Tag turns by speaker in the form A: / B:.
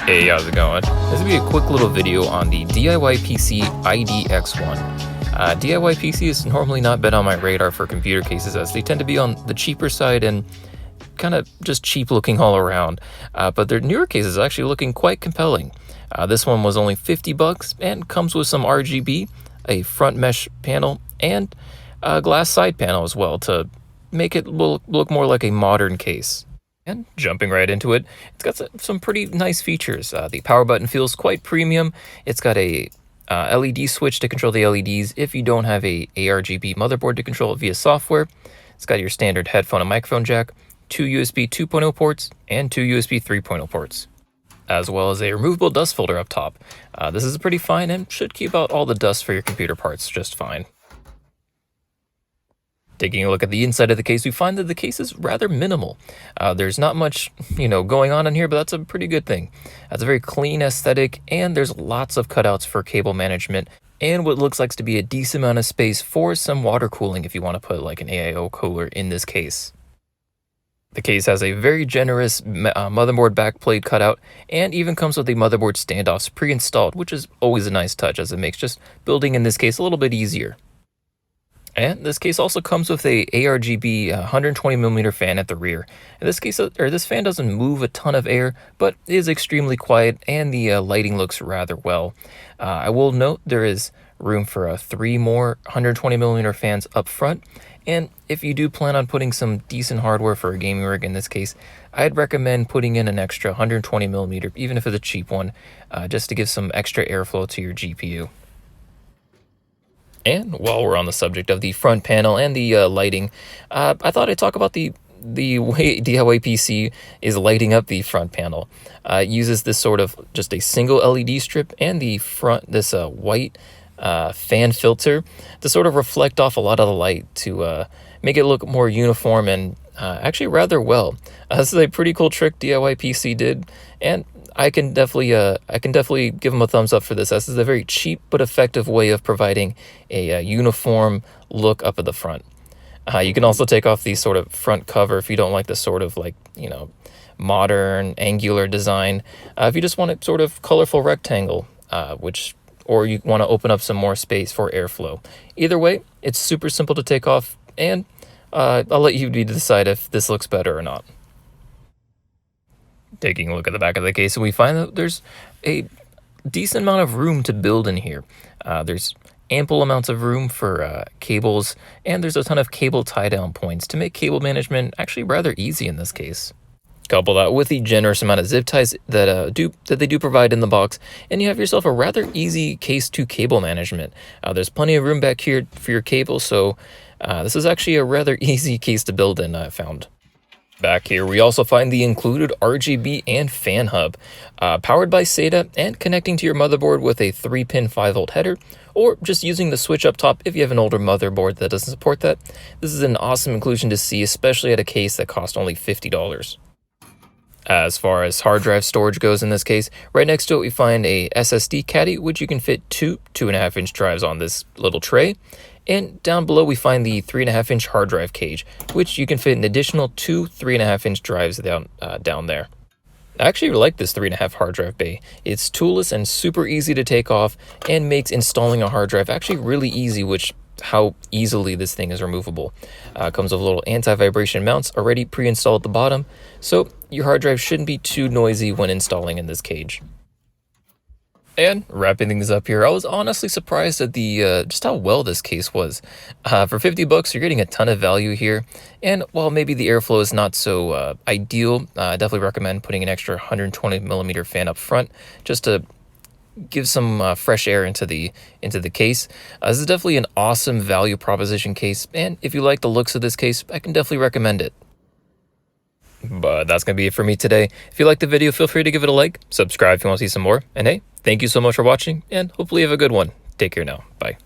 A: Hey, how's it going? This will be a quick little video on the DIYPC IDX1. DIYPC has normally not been on my radar for computer cases, as they tend to be on the cheaper side and kind of just cheap looking all around. But their newer case is actually looking quite compelling. This one was only $50 and comes with some RGB, a front mesh panel, and a glass side panel as well to make it look more like a modern case. And jumping right into it, it's got some pretty nice features. The power button feels quite premium. It's got a LED switch to control the LEDs if you don't have a ARGB motherboard to control it via software. It's got your standard headphone and microphone jack, 2 USB 2.0 ports, and 2 USB 3.0 ports, as well as a removable dust folder up top. This is pretty fine and should keep out all the dust for your computer parts just fine. Taking a look at the inside of the case, we find that the case is rather minimal. There's not much, going on in here, but that's a pretty good thing. It's a very clean aesthetic, and there's lots of cutouts for cable management, and what looks like to be a decent amount of space for some water cooling if you want to put like an AIO cooler in this case. The case has a very generous motherboard backplate cutout, and even comes with the motherboard standoffs pre-installed, which is always a nice touch, as it makes just building in this case a little bit easier. And this case also comes with a ARGB 120mm fan at the rear. In this case, this fan doesn't move a ton of air, but is extremely quiet, and the lighting looks rather well. I will note there is room for 3 more 120mm fans up front, and if you do plan on putting some decent hardware for a gaming rig in this case, I'd recommend putting in an extra 120mm, even if it's a cheap one, just to give some extra airflow to your GPU. And while we're on the subject of the front panel and the lighting, I thought I'd talk about the way DIYPC is lighting up the front panel. It uses this sort of just a single LED strip and the front, this white fan filter to sort of reflect off a lot of the light to make it look more uniform and actually rather well. This is a pretty cool trick DIYPC did, and I can definitely give them a thumbs up for this. This is a very cheap but effective way of providing a uniform look up at the front. You can also take off the sort of front cover if you don't like the sort of modern angular design. If you just want a sort of colorful rectangle, or you want to open up some more space for airflow. Either way, it's super simple to take off, and I'll let you decide if this looks better or not. Taking a look at the back of the case, we find that there's a decent amount of room to build in here. There's ample amounts of room for cables, and there's a ton of cable tie-down points to make cable management actually rather easy in this case. Couple that with the generous amount of zip ties that they do provide in the box, and you have yourself a rather easy case to cable management. There's plenty of room back here for your cable, so this is actually a rather easy case to build in, I found. Back here, we also find the included RGB and fan hub, powered by SATA and connecting to your motherboard with a 3-pin 5V header, or just using the switch up top if you have an older motherboard that doesn't support that. This is an awesome inclusion to see, especially at a case that cost only $50. As far as hard drive storage goes in this case, right next to it we find a SSD caddy, which you can fit 2 2.5-inch drives on this little tray. And down below we find the 3.5-inch hard drive cage, which you can fit an additional 2 3.5-inch drives down there. I actually like this 3.5 hard drive bay. It's toolless and super easy to take off, and makes installing a hard drive actually really easy, how easily this thing is removable. Comes with little anti-vibration mounts already pre-installed at the bottom, so your hard drive shouldn't be too noisy when installing in this cage. And wrapping things up here, I was honestly surprised at the just how well this case was. For $50, you're getting a ton of value here, and while maybe the airflow is not so ideal, I definitely recommend putting an extra 120mm fan up front just to give some fresh air into the case. This is definitely an awesome value proposition case, and if you like the looks of this case, I can definitely recommend it. But that's going to be it for me today. If you liked the video, feel free to give it a like, subscribe if you want to see some more, and hey, thank you so much for watching, and hopefully you have a good one. Take care now. Bye.